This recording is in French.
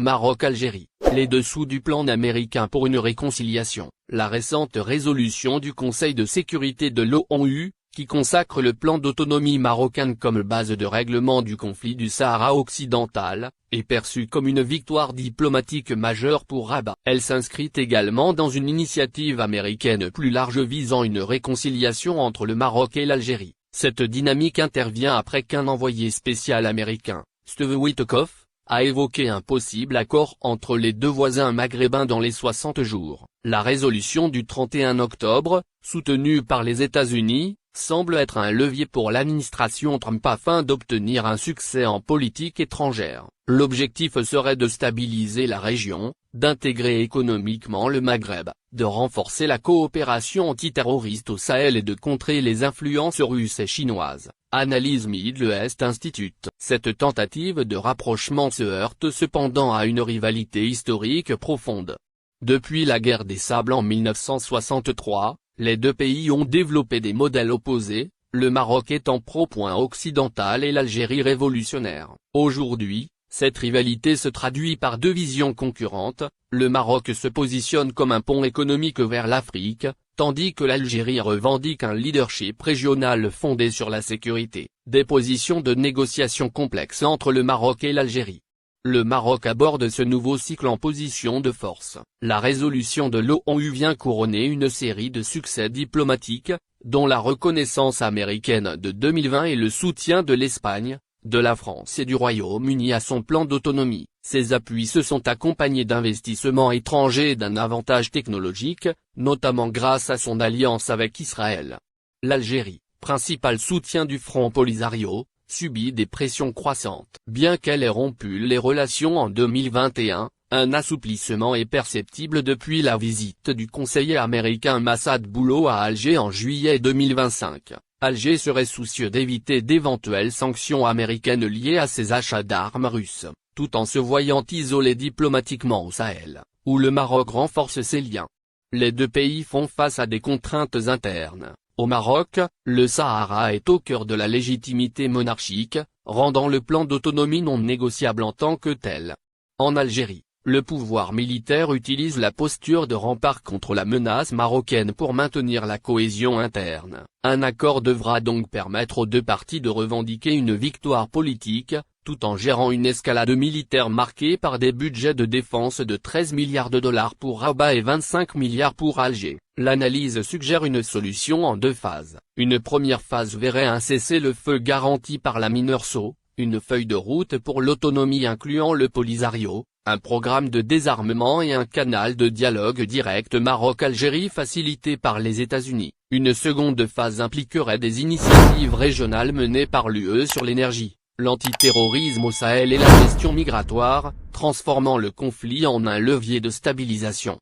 Maroc-Algérie, les dessous du plan américain pour une réconciliation. La récente résolution du Conseil de sécurité de l'ONU, qui consacre le plan d'autonomie marocaine comme base de règlement du conflit du Sahara occidental, est perçue comme une victoire diplomatique majeure pour Rabat. Elle s'inscrit également dans une initiative américaine plus large visant une réconciliation entre le Maroc et l'Algérie. Cette dynamique intervient après qu'un envoyé spécial américain, Steve Witkoff, a évoqué un possible accord entre les deux voisins maghrébins dans les 60 jours. La résolution du 31 octobre, soutenue par les États-Unis, semble être un levier pour l'administration Trump afin d'obtenir un succès en politique étrangère. L'objectif serait de stabiliser la région, d'intégrer économiquement le Maghreb, de renforcer la coopération antiterroriste au Sahel et de contrer les influences russes et chinoises, analyse Middle East Institute. Cette tentative de rapprochement se heurte cependant à une rivalité historique profonde. Depuis la guerre des Sables en 1963, les deux pays ont développé des modèles opposés, le Maroc étant pro-point occidental et l'Algérie révolutionnaire. Aujourd'hui, cette rivalité se traduit par deux visions concurrentes, le Maroc se positionne comme un pont économique vers l'Afrique, tandis que l'Algérie revendique un leadership régional fondé sur la sécurité. Des positions de négociation complexes entre le Maroc et l'Algérie. Le Maroc aborde ce nouveau cycle en position de force. La résolution de l'ONU vient couronner une série de succès diplomatiques, dont la reconnaissance américaine de 2020 et le soutien de l'Espagne, de la France et du Royaume-Uni à son plan d'autonomie. Ces appuis se sont accompagnés d'investissements étrangers et d'un avantage technologique, notamment grâce à son alliance avec Israël. L'Algérie, principal soutien du Front Polisario, subit des pressions croissantes. Bien qu'elle ait rompu les relations en 2021, un assouplissement est perceptible depuis la visite du conseiller américain Massad Boulot à Alger en juillet 2025. Alger serait soucieux d'éviter d'éventuelles sanctions américaines liées à ses achats d'armes russes, tout en se voyant isolé diplomatiquement au Sahel, où le Maroc renforce ses liens. Les deux pays font face à des contraintes internes. Au Maroc, le Sahara est au cœur de la légitimité monarchique, rendant le plan d'autonomie non négociable en tant que tel. En Algérie, le pouvoir militaire utilise la posture de rempart contre la menace marocaine pour maintenir la cohésion interne. Un accord devra donc permettre aux deux parties de revendiquer une victoire politique, tout en gérant une escalade militaire marquée par des budgets de défense de 13 milliards de dollars pour Rabat et 25 milliards pour Alger. L'analyse suggère une solution en deux phases. Une première phase verrait un cessez-le-feu garanti par la MINURSO, une feuille de route pour l'autonomie incluant le Polisario, un programme de désarmement et un canal de dialogue direct Maroc-Algérie facilité par les États-Unis. Une seconde phase impliquerait des initiatives régionales menées par l'UE sur l'énergie, l'antiterrorisme au Sahel et la gestion migratoire, transformant le conflit en un levier de stabilisation.